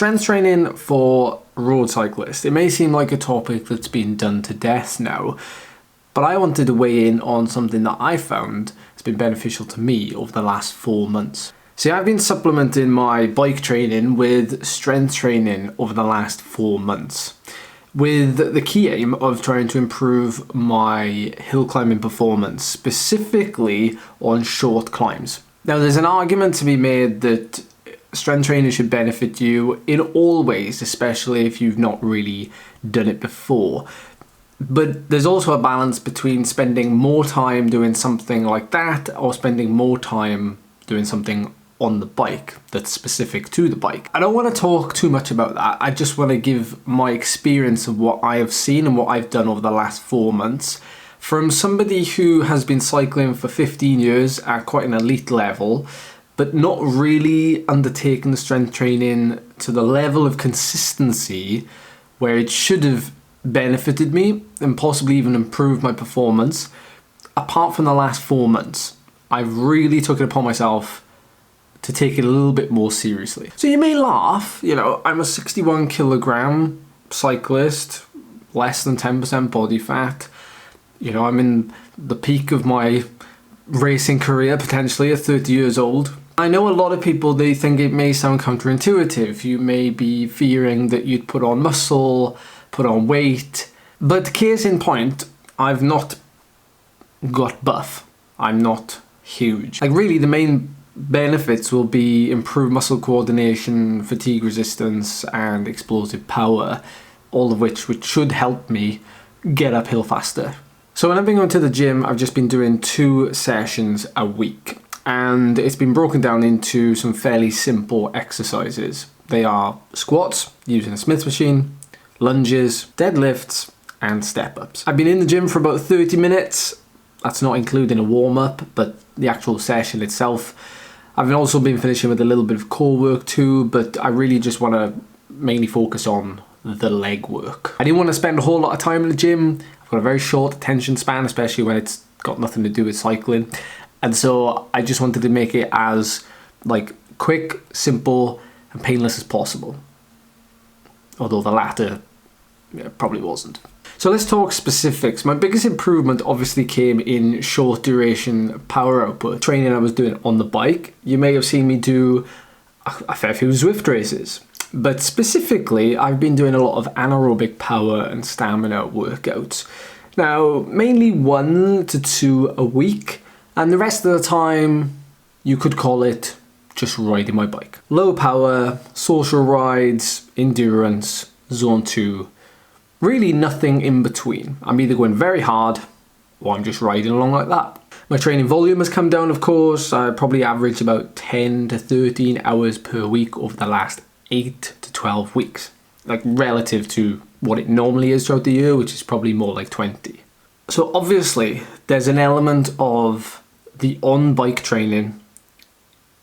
Strength training for road cyclists. It may seem like a topic that's been done to death now, but I wanted to weigh in on something that I found has been beneficial to me over the last 4 months. See, I've been supplementing my bike training with strength training over the last 4 months, with the key aim of trying to improve my hill climbing performance, specifically on short climbs. Now, there's an argument to be made that strength training should benefit you in all ways, especially if you've not really done it before. But there's also a balance between spending more time doing something like that or spending more time doing something on the bike that's specific to the bike. I don't want to talk too much about that. I just want to give my experience of what I have seen and what I've done over the last 4 months from somebody who has been cycling for 15 years at quite an elite level, but not really undertaking the strength training to the level of consistency where it should have benefited me and possibly even improved my performance. Apart from the last 4 months, I've really took it upon myself to take it a little bit more seriously. So you may laugh, I'm a 61 kilogram cyclist, less than 10% body fat. I'm in the peak of my racing career, potentially at 30 years old. I know a lot of people, they think it may sound counterintuitive. You may be fearing that you'd put on muscle, put on weight, but case in point, I've not got buff. I'm not huge. Like really the main benefits will be improved muscle coordination, fatigue resistance, and explosive power, all of which should help me get uphill faster. So when I've been going to the gym, I've just been doing 2 sessions a week, and it's been broken down into some fairly simple exercises. They are squats using a Smith machine, lunges, deadlifts, and step-ups. I've been in the gym for about 30 minutes. That's not including a warm-up, but the actual session itself. I've also been finishing with a little bit of core work too, but I really just want to mainly focus on the leg work. I didn't want to spend a whole lot of time in the gym. I've got a very short attention span, especially when it's got nothing to do with cycling. And so I just wanted to make it as quick, simple, and painless as possible. Although the latter probably wasn't. So let's talk specifics. My biggest improvement obviously came in short duration power output. Training I was doing on the bike. You may have seen me do a fair few Zwift races. But specifically, I've been doing a lot of anaerobic power and stamina workouts. Now, mainly 1 to 2 a week. And the rest of the time, you could call it just riding my bike. Low power, social rides, endurance, zone 2. Really nothing in between. I'm either going very hard or I'm just riding along like that. My training volume has come down, of course. I probably average about 10 to 13 hours per week over the last 8 to 12 weeks. Relative to what it normally is throughout the year, which is probably more like 20. So obviously, there's an element of the on-bike training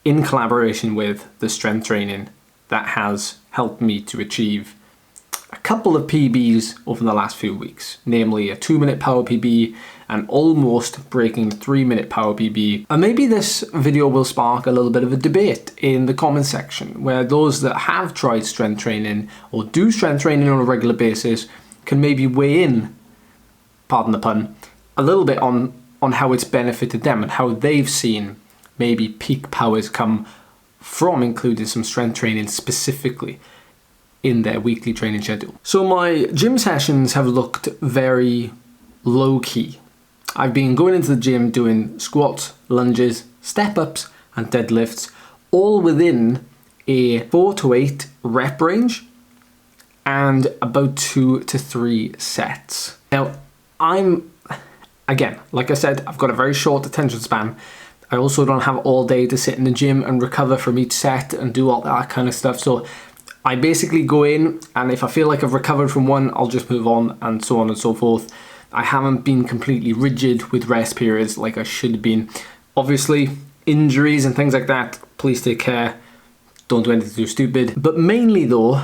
in collaboration with the strength training that has helped me to achieve a couple of PBs over the last few weeks, namely a 2-minute power PB and almost breaking 3-minute power PB. And maybe this video will spark a little bit of a debate in the comment section, where those that have tried strength training or do strength training on a regular basis can maybe weigh in, pardon the pun, a little bit on how it's benefited them and how they've seen maybe peak powers come from including some strength training specifically in their weekly training schedule. So my gym sessions have looked very low-key. I've been going into the gym doing squats, lunges, step-ups, and deadlifts, all within a 4 to 8 rep range and about 2 to 3 sets. Now, again, like I said, I've got a very short attention span. I also don't have all day to sit in the gym and recover from each set and do all that kind of stuff. So I basically go in, and if I feel like I've recovered from one, I'll just move on, and so on and so forth. I haven't been completely rigid with rest periods like I should have been. Obviously, injuries and things like that, please take care. Don't do anything too stupid. But mainly though,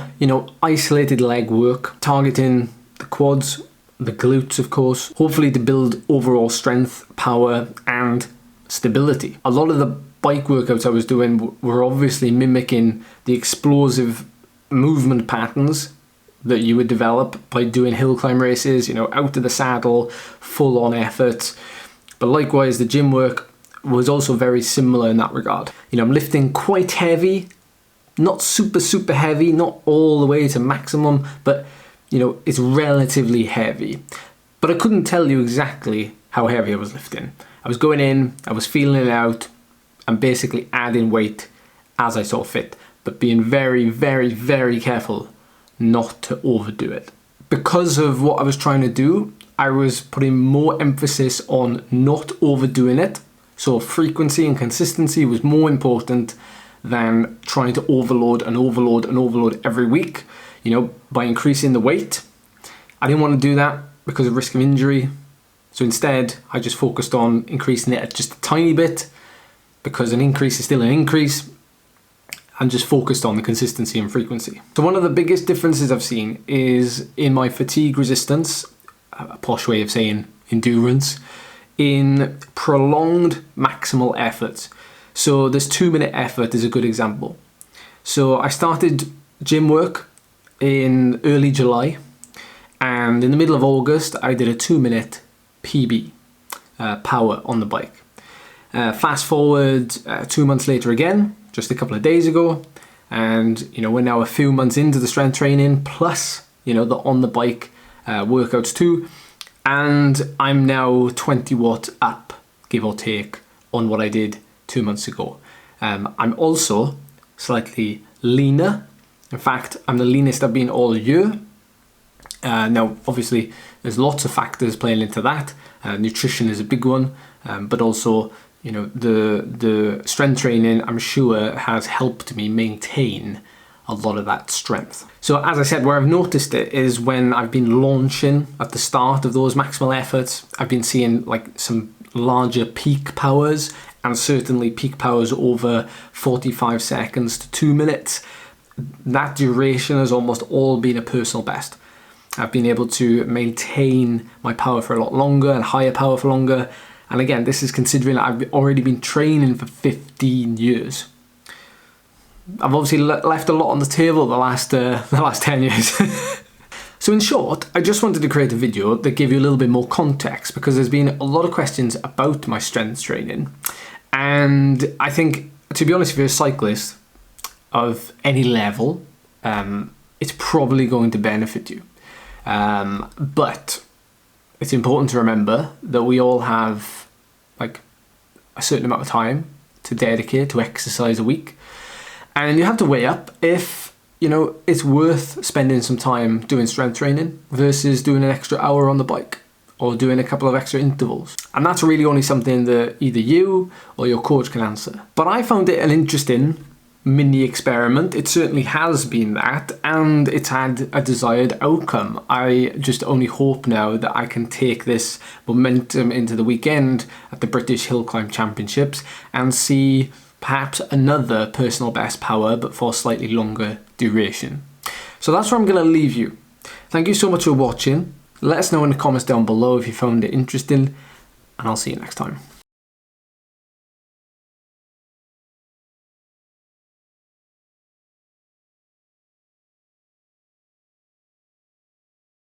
isolated leg work, targeting the quads, the glutes of course, hopefully to build overall strength, power, and stability. A lot of the bike workouts I was doing were obviously mimicking the explosive movement patterns that you would develop by doing hill climb races, out of the saddle, full on effort. But likewise, the gym work was also very similar in that regard. I'm lifting quite heavy, not super heavy, not all the way to maximum, but it's relatively heavy. But I couldn't tell you exactly how heavy I was lifting. I was going in, I was feeling it out, and basically adding weight as I saw fit, but being very, very, very careful not to overdo it. Because of what I was trying to do, I was putting more emphasis on not overdoing it. So frequency and consistency was more important than trying to overload every week, by increasing the weight. I didn't want to do that because of risk of injury. So instead, I just focused on increasing it just a tiny bit, because an increase is still an increase, and just focused on the consistency and frequency. So one of the biggest differences I've seen is in my fatigue resistance, a posh way of saying endurance, in prolonged maximal efforts. So this 2-minute effort is a good example. So I started gym work in early July, and in the middle of August I did a 2-minute PB, power on the bike. Fast forward 2 months later again, just a couple of days ago, and we're now a few months into the strength training plus the on the bike workouts too, and I'm now 20 watts up, give or take, on what I did 2 months ago. I'm also slightly leaner. In fact, I'm the leanest I've been all year. Now, obviously, there's lots of factors playing into that. Nutrition is a big one, but also, the strength training, I'm sure, has helped me maintain a lot of that strength. So as I said, where I've noticed it is when I've been launching at the start of those maximal efforts, I've been seeing like some larger peak powers, and certainly peak powers over 45 seconds to 2 minutes. That duration has almost all been a personal best. I've been able to maintain my power for a lot longer and higher power for longer. And again, this is considering I've already been training for 15 years. I've obviously left a lot on the table the last 10 years. So in short, I just wanted to create a video that gave you a little bit more context, because there's been a lot of questions about my strength training. And I think, to be honest, if you're a cyclist of any level, it's probably going to benefit you. But it's important to remember that we all have like a certain amount of time to dedicate to exercise a week. And you have to weigh up if, it's worth spending some time doing strength training versus doing an extra hour on the bike or doing a couple of extra intervals. And that's really only something that either you or your coach can answer. But I found it an interesting mini experiment. It certainly has been that, and it's had a desired outcome. I just only hope now that I can take this momentum into the weekend at the British Hill Climb Championships and see perhaps another personal best power, but for slightly longer duration. So that's where I'm going to leave you. Thank you so much for watching. Let us know in the comments down below if you found it interesting, and I'll see you next time.